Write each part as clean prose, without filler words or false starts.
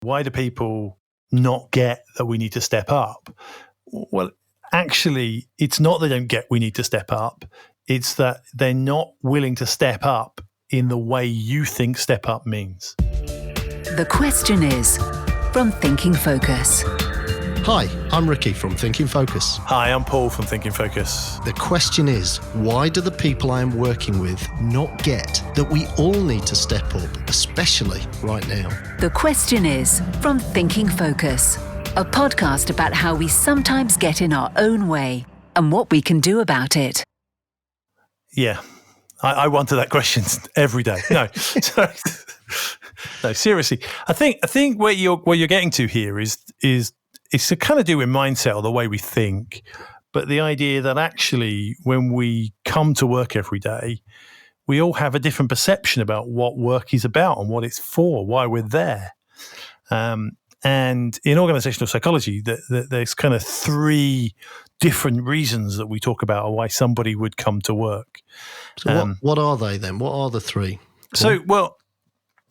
Why do people not get that we need to step up? Well, actually, it's not they don't get we need to step up. It's that they're not willing to step up in the way you think step up means. The question is from Thinking Focus. Hi, I'm Ricky from Thinking Focus. Hi, I'm Paul from Thinking Focus. The question is, why do the people I am working with not get that we all need to step up, especially right now? The question is from Thinking Focus, a podcast about how we sometimes get in our own way and what we can do about it. Yeah, I wonder that question every day. No, sorry. No, seriously. I think what you're getting to here is it's to kind of do with mindset or the way we think, but the idea that actually when we come to work every day, we all have a different perception about what work is about and what it's for, why we're there. And in organizational psychology, there's kind of three different reasons that we talk about why somebody would come to work. So what are they then? What are the three?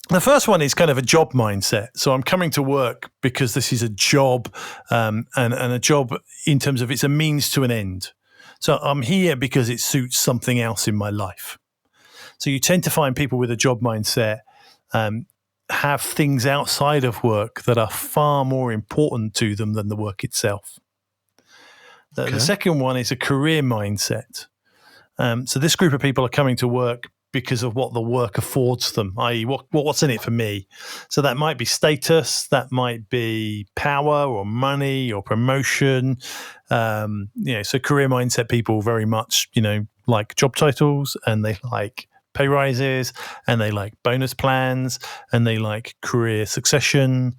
The first one is kind of a job mindset. So I'm coming to work because this is a job, and a job in terms of it's a means to an end. So I'm here because it suits something else in my life. So you tend to find people with a job mindset have things outside of work that are far more important to them than the work itself. The second one is a career mindset. So this group of people are coming to work because of what the work affords them, i.e. what's in it for me. So that might be status, that might be power or money or promotion. So career mindset people very much, like job titles, and they like pay rises, and they like bonus plans, and they like career succession,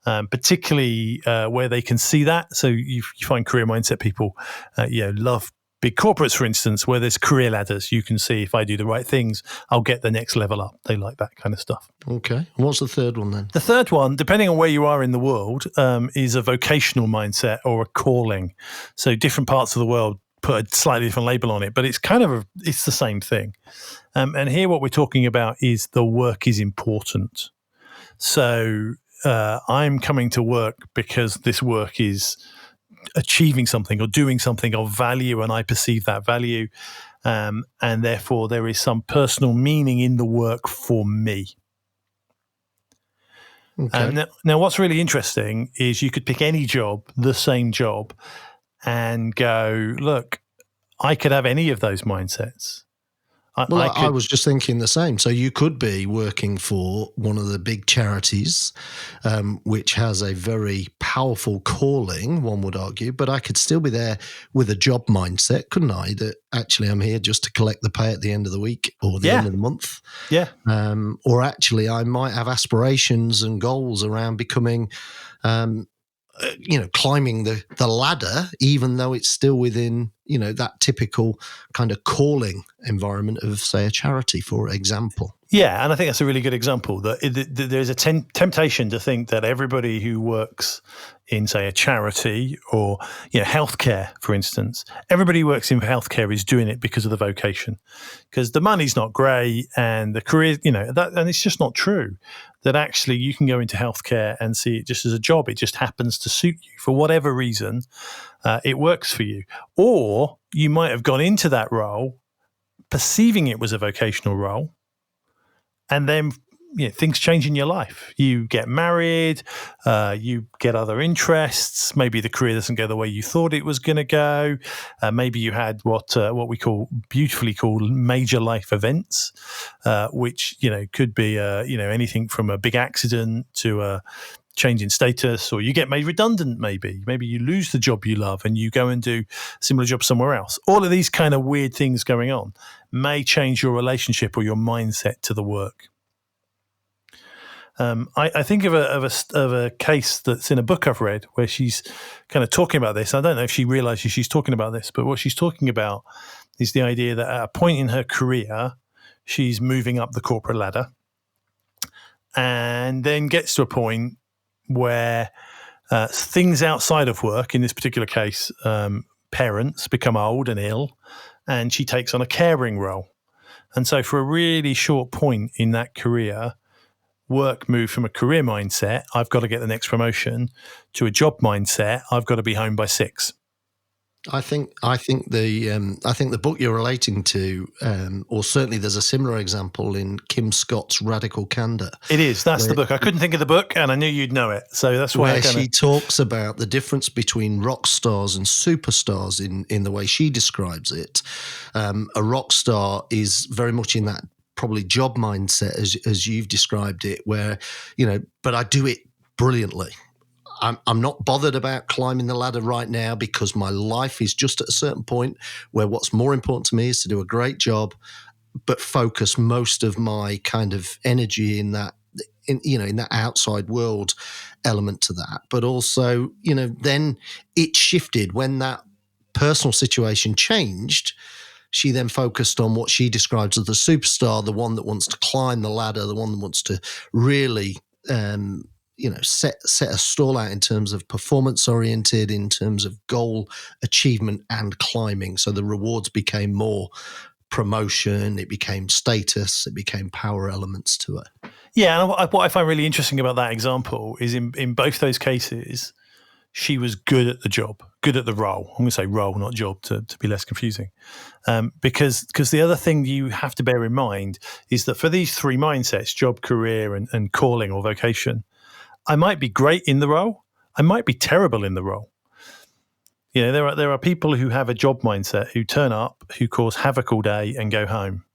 particularly where they can see that. So you find career mindset people, love big corporates, for instance, where there's career ladders. You can see if I do the right things, I'll get the next level up. They like that kind of stuff. Okay. What's the third one then? The third one, depending on where you are in the world, is a vocational mindset or a calling. So different parts of the world put a slightly different label on it, but it's kind of it's the same thing. And here what we're talking about is the work is important. So I'm coming to work because this work is achieving something or doing something of value, and I perceive that value, and therefore there is some personal meaning in the work for me. Okay. Now, what's really interesting is you could pick any job, the same job, and go, look, I could have any of those mindsets. I was just thinking the same. So you could be working for one of the big charities, which has a very powerful calling, one would argue, but I could still be there with a job mindset, couldn't I? That actually I'm here just to collect the pay at the end of the week or the end of the month. Yeah. Or actually I might have aspirations and goals around becoming climbing the ladder, even though it's still within, that typical kind of calling environment of, say, a charity, for example. Yeah, and I think that's a really good example. That there's a temptation to think that everybody who works in, say, a charity or healthcare, for instance, everybody who works in healthcare is doing it because of the vocation, because the money's not great and the career, and it's just not true. That actually you can go into healthcare and see it just as a job. It just happens to suit you for whatever reason. It works for you, or you might have gone into that role perceiving it was a vocational role. And then things change in your life. You get married, you get other interests. Maybe the career doesn't go the way you thought it was going to go. Maybe you had what we beautifully call major life events, which could be anything from a big accident to a change in status, or you get made redundant. Maybe you lose the job you love and you go and do a similar job somewhere else. All of these kind of weird things going on may change your relationship or your mindset to the work. I think of a case that's in a book I've read where she's kind of talking about this. I don't know if she realizes she's talking about this, but what she's talking about is the idea that at a point in her career, she's moving up the corporate ladder and then gets to a point where things outside of work, in this particular case, parents become old and ill, and she takes on a caring role. And so for a really short point in that career, work moved from a career mindset, I've got to get the next promotion, to a job mindset, I've got to be home by 6. I think the book you're relating to, or certainly there's a similar example in Kim Scott's Radical Candor. It is. That's the book. I couldn't think of the book, and I knew you'd know it, so that's why. Where she talks about the difference between rock stars and superstars in the way she describes it. A rock star is very much in that probably job mindset as you've described it, where but I do it brilliantly. I'm not bothered about climbing the ladder right now because my life is just at a certain point where what's more important to me is to do a great job, but focus most of my kind of energy in that outside world element to that. But also, then it shifted when that personal situation changed. She then focused on what she describes as the superstar, the one that wants to climb the ladder, the one that wants to really set a stall out in terms of performance oriented, in terms of goal achievement and climbing. So the rewards became more promotion, it became status, it became power elements to it. Yeah, and what I find really interesting about that example is in both those cases, she was good at the job, good at the role. I'm going to say role, not job, to be less confusing. Because the other thing you have to bear in mind is that for these 3 mindsets, job, career, and calling or vocation, I might be great in the role. I might be terrible in the role. There are people who have a job mindset who turn up, who cause havoc all day and go home.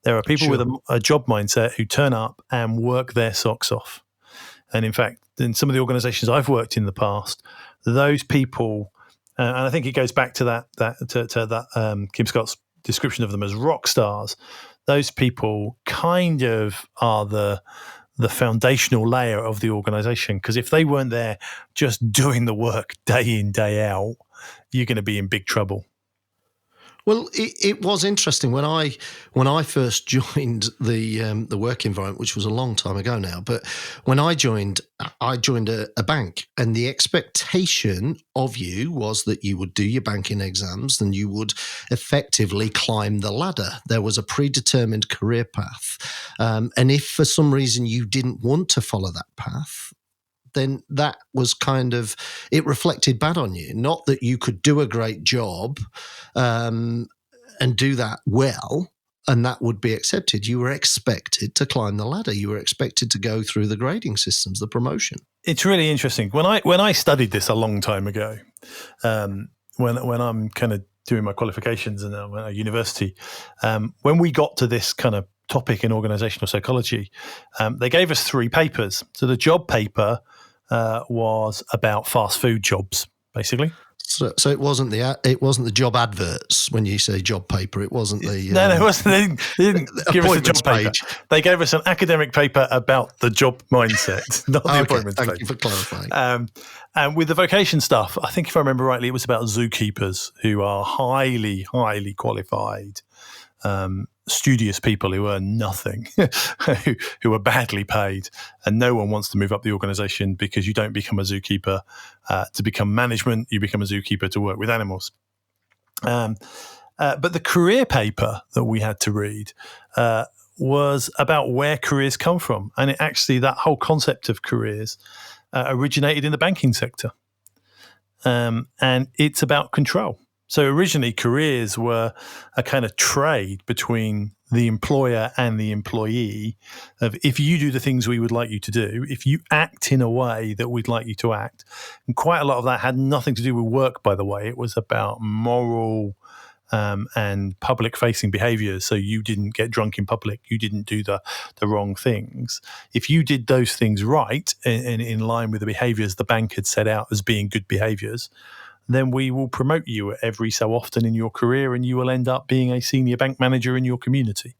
There are people with a job mindset who turn up and work their socks off. And in fact, in some of the organizations I've worked in the past, those people, and I think it goes back to that Kim Scott's description of them as rock stars. Those people kind of are the foundational layer of the organization, because if they weren't there just doing the work day in, day out, you're going to be in big trouble. Well, it was interesting when I first joined the work environment, which was a long time ago now. But when I joined a bank, and the expectation of you was that you would do your banking exams and you would effectively climb the ladder. There was a predetermined career path, and if for some reason you didn't want to follow that path, then that was it reflected bad on you. Not that you could do a great job and do that well, and that would be accepted. You were expected to climb the ladder. You were expected to go through the grading systems, the promotion. It's really interesting. When I studied this a long time ago, when I'm kind of doing my qualifications and I'm at university, when we got to this kind of topic in organizational psychology, they gave us 3 papers. So the job paper was about fast food jobs, basically. So it wasn't the job adverts when you say job paper. It wasn't the no, it wasn't. They didn't give us a job paper. They gave us an academic paper about the job mindset, not the appointments page. Thank you for clarifying. And with the vocation stuff, I think if I remember rightly, it was about zookeepers who are highly, highly qualified, studious people who earn nothing, who are badly paid, and no one wants to move up the organization because you don't become a zookeeper to become management. You become a zookeeper to work with animals. But the career paper that we had to read was about where careers come from, and that whole concept of careers originated in the banking sector, and it's about control. So originally, careers were a kind of trade between the employer and the employee of, if you do the things we would like you to do, if you act in a way that we'd like you to act. And quite a lot of that had nothing to do with work, by the way. It was about moral and public-facing behaviors. So you didn't get drunk in public. You didn't do the wrong things. If you did those things right and in line with the behaviors the bank had set out as being good behaviors, then we will promote you every so often in your career, and you will end up being a senior bank manager in your community.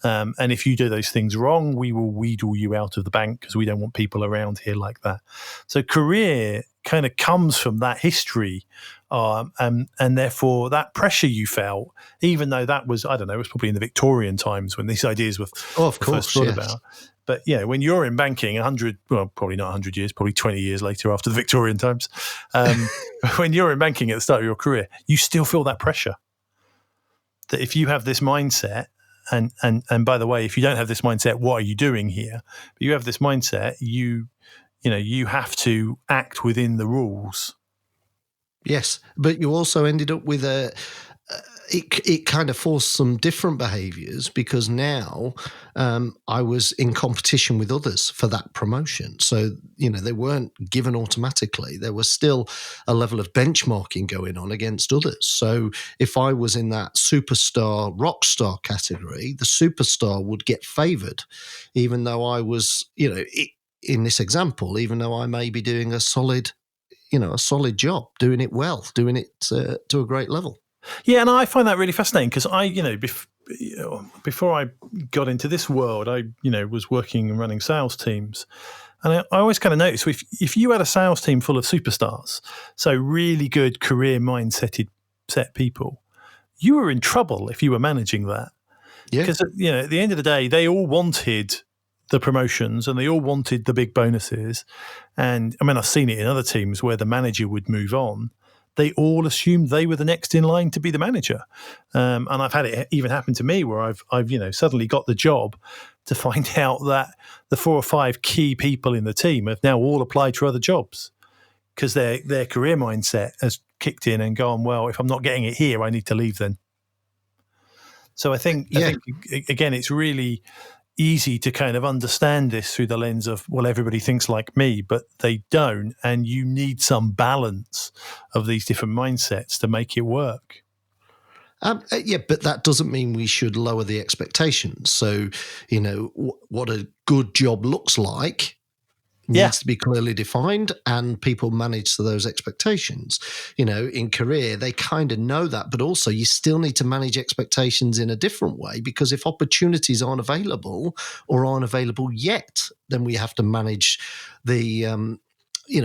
And if you do those things wrong, we will wheedle you out of the bank because we don't want people around here like that. So career kind of comes from that history, and therefore that pressure you felt, even though that was, I don't know, it was probably in the Victorian times when these ideas were first thought about. But yeah, when you're in banking, probably not 100 years, probably 20 years later after the Victorian times, when you're in banking at the start of your career, you still feel that pressure. That if you have this mindset and by the way, if you don't have this mindset, what are you doing here? But you have this mindset, you have to act within the rules. Yes, but you also ended up with it kind of forced some different behaviours, because now I was in competition with others for that promotion. So, they weren't given automatically. There was still a level of benchmarking going on against others. So if I was in that superstar, rock star category, the superstar would get favoured, even though I was, in this example, even though I may be doing a solid job, doing it well, doing it to a great level. Yeah, and I find that really fascinating because before I got into this world, I was working and running sales teams, and I always kind of noticed if you had a sales team full of superstars, so really good career mindset people, you were in trouble if you were managing that. Yeah, because at the end of the day, they all wanted the promotions and they all wanted the big bonuses, and I mean I've seen it in other teams where the manager would move on. They all assumed they were the next in line to be the manager. And I've had it even happen to me where I've suddenly got the job to find out that the 4 or 5 key people in the team have now all applied for other jobs because their career mindset has kicked in and gone, well, if I'm not getting it here, I need to leave then. So I think again, it's really easy to kind of understand this through the lens of, well, everybody thinks like me, but they don't. And you need some balance of these different mindsets to make it work. But that doesn't mean we should lower the expectations. So, what a good job looks like needs to be clearly defined, and people manage to those expectations. In career, they kind of know that, but also you still need to manage expectations in a different way, because if opportunities aren't available or aren't available yet, then we have to manage the,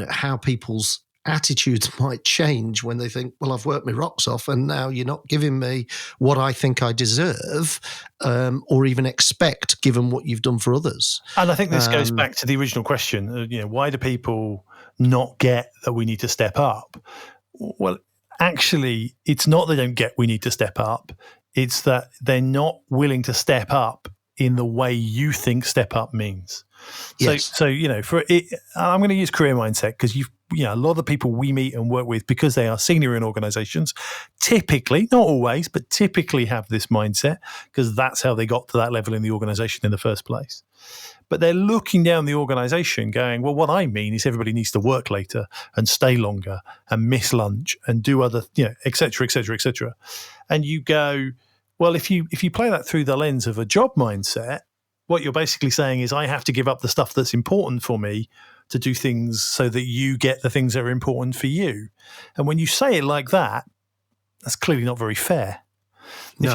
how people's attitudes might change when they think, well, I've worked my rocks off and now you're not giving me what I think I deserve or even expect, given what you've done for others. And I think this goes back to the original question, why do people not get that we need to step up? Well, actually, it's not they don't get we need to step up. It's that they're not willing to step up in the way you think step up means. Yes. So for it, I'm going to use career mindset because a lot of the people we meet and work with, because they are senior in organizations, typically, not always, but typically have this mindset because that's how they got to that level in the organization in the first place. But they're looking down the organization going, well, what I mean is everybody needs to work later and stay longer and miss lunch and do other, et cetera, et cetera, et cetera. And you go, well, if you play that through the lens of a job mindset, what you're basically saying is I have to give up the stuff that's important for me to do things so that you get the things that are important for you. And when you say it like that, that's clearly not very fair. No,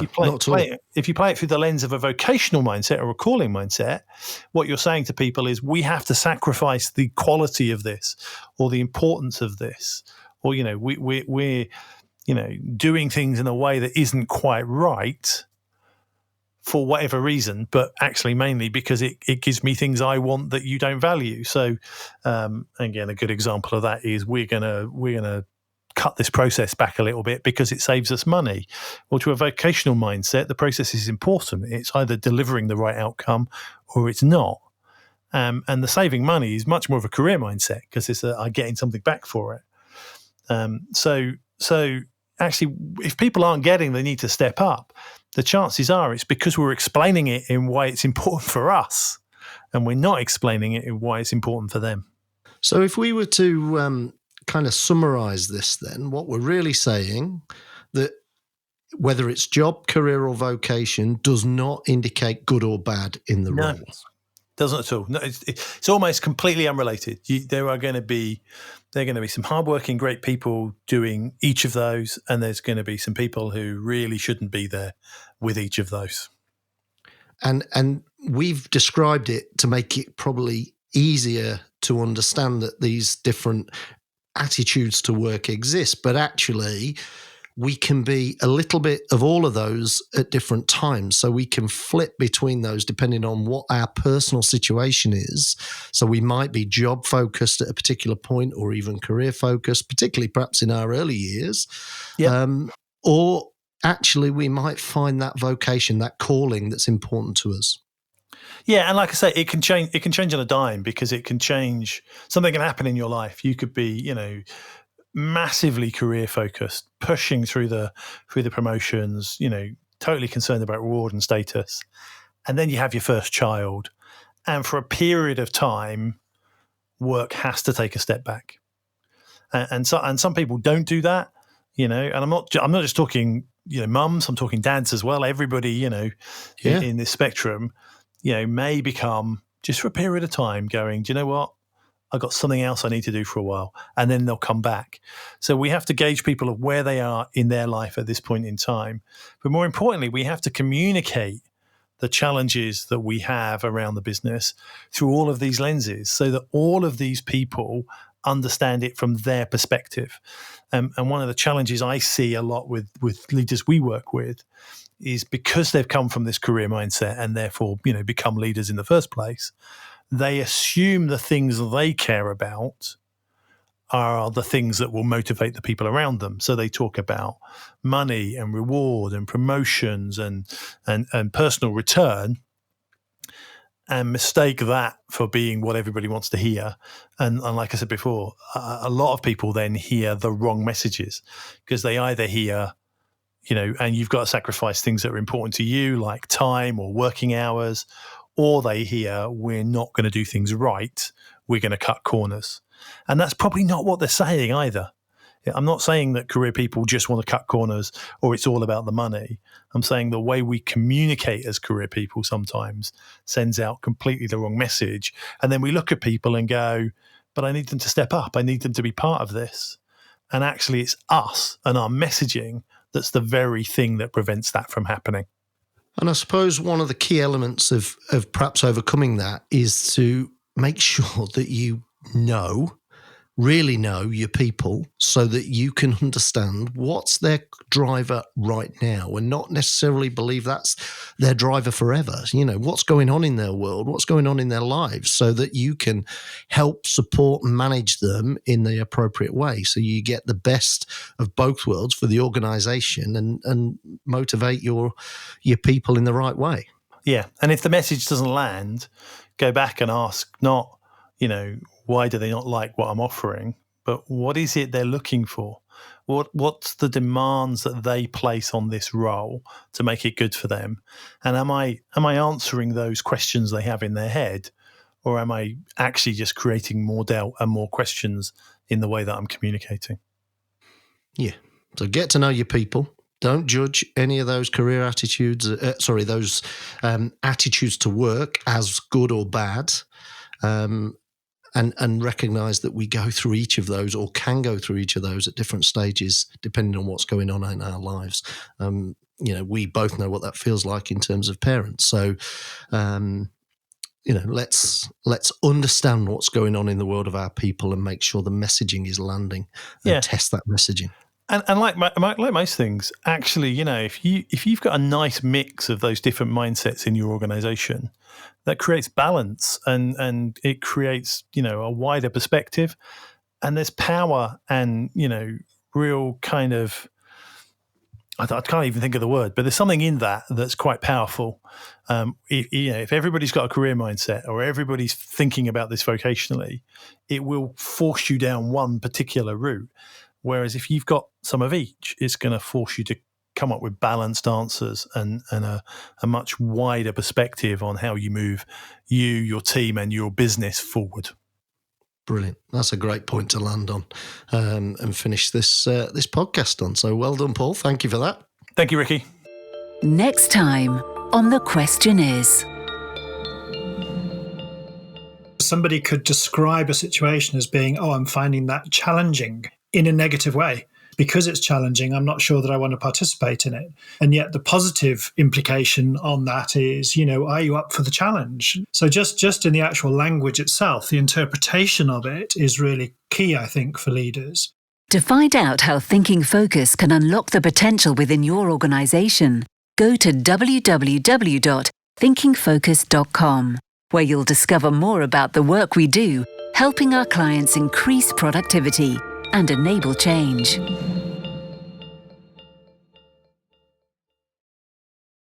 if you play it through the lens of a vocational mindset or a calling mindset, what you're saying to people is we have to sacrifice the quality of this or the importance of this, or we're doing things in a way that isn't quite right for whatever reason, but actually mainly because it gives me things I want that you don't value. So again, a good example of that is we're gonna cut this process back a little bit because it saves us money. Well, to a vocational mindset, the process is important. It's either delivering the right outcome or it's not. And the saving money is much more of a career mindset because it's I'm getting something back for it. So actually, if people aren't getting the need to step up, the chances are it's because we're explaining it in why it's important for us and we're not explaining it in why it's important for them. So if we were to kind of summarize this, then what we're really saying that whether it's job, career or vocation does not indicate good or bad in the role. Doesn't at all. No, it's almost completely unrelated. There are going to be some hardworking, great people doing each of those, and there's going to be some people who really shouldn't be there with each of those. And we've described it to make it probably easier to understand that these different attitudes to work exist, but actually we can be a little bit of all of those at different times. So we can flip between those depending on what our personal situation is. So we might be job focused at a particular point or even career focused, particularly perhaps in our early years. Yep. Or actually we might find that vocation, that calling that's important to us. Yeah, and like I say, it can change. It can change on a dime, because it can change. Something can happen in your life. You could be, massively career focused, pushing through the promotions. Totally concerned about reward and status, and then you have your first child, and for a period of time, work has to take a step back. And some people don't do that. And I'm not just talking mums. I'm talking dads as well. Everybody in this spectrum. May become, just for a period of time, going, do you know what? I've got something else I need to do for a while, and then they'll come back. So we have to gauge people of where they are in their life at this point in time. But more importantly, we have to communicate the challenges that we have around the business through all of these lenses, so that all of these people understand it from their perspective. And one of the challenges I see a lot with leaders we work with is, because they've come from this career mindset and therefore, become leaders in the first place, they assume the things they care about are the things that will motivate the people around them. So they talk about money and reward and promotions and personal return, and mistake that for being what everybody wants to hear. And like I said before, a lot of people then hear the wrong messages, because they either hear, and you've got to sacrifice things that are important to you, like time or working hours, or they hear, we're not going to do things right, we're going to cut corners. And that's probably not what they're saying either. I'm not saying that career people just want to cut corners or it's all about the money. I'm saying the way we communicate as career people sometimes sends out completely the wrong message. And then we look at people and go, but I need them to step up. I need them to be part of this. And actually it's us and our messaging that's the very thing that prevents that from happening. And I suppose one of the key elements of perhaps overcoming that is to make sure that you really know your people, so that you can understand what's their driver right now, and not necessarily believe that's their driver forever. What's going on in their world, what's going on in their lives, so that you can help support and manage them in the appropriate way. So you get the best of both worlds for the organization and motivate your people in the right way. Yeah. And if the message doesn't land, go back and ask not, why do they not like what I'm offering, but what is it they're looking for? What's the demands that they place on this role to make it good for them? And am I answering those questions they have in their head, or am I actually just creating more doubt and more questions in the way that I'm communicating? Yeah. So get to know your people. Don't judge any of those career attitudes, those attitudes to work as good or bad. And recognize that we go through each of those, or can go through each of those at different stages, depending on what's going on in our lives. We both know what that feels like in terms of parents. So, let's understand what's going on in the world of our people and make sure the messaging is landing, and test that messaging. And like most things, actually, if you've got a nice mix of those different mindsets in your organization, that creates balance and it creates, a wider perspective, and there's power and, real kind of, I can't even think of the word, but there's something in that that's quite powerful. If everybody's got a career mindset, or everybody's thinking about this vocationally, it will force you down one particular route. Whereas if you've got some of each, it's going to force you to come up with balanced answers and a much wider perspective on how you move your team and your business forward. Brilliant. That's a great point to land on and finish this podcast on. So well done, Paul. Thank you for that. Thank you, Ricky. Next time on The Question Is. Somebody could describe a situation as being, I'm finding that challenging, in a negative way. Because it's challenging, I'm not sure that I want to participate in it. And yet the positive implication on that is, are you up for the challenge? So just in the actual language itself, the interpretation of it is really key, I think, for leaders. To find out how Thinking Focus can unlock the potential within your organization, go to www.thinkingfocus.com, where you'll discover more about the work we do, helping our clients increase productivity and enable change.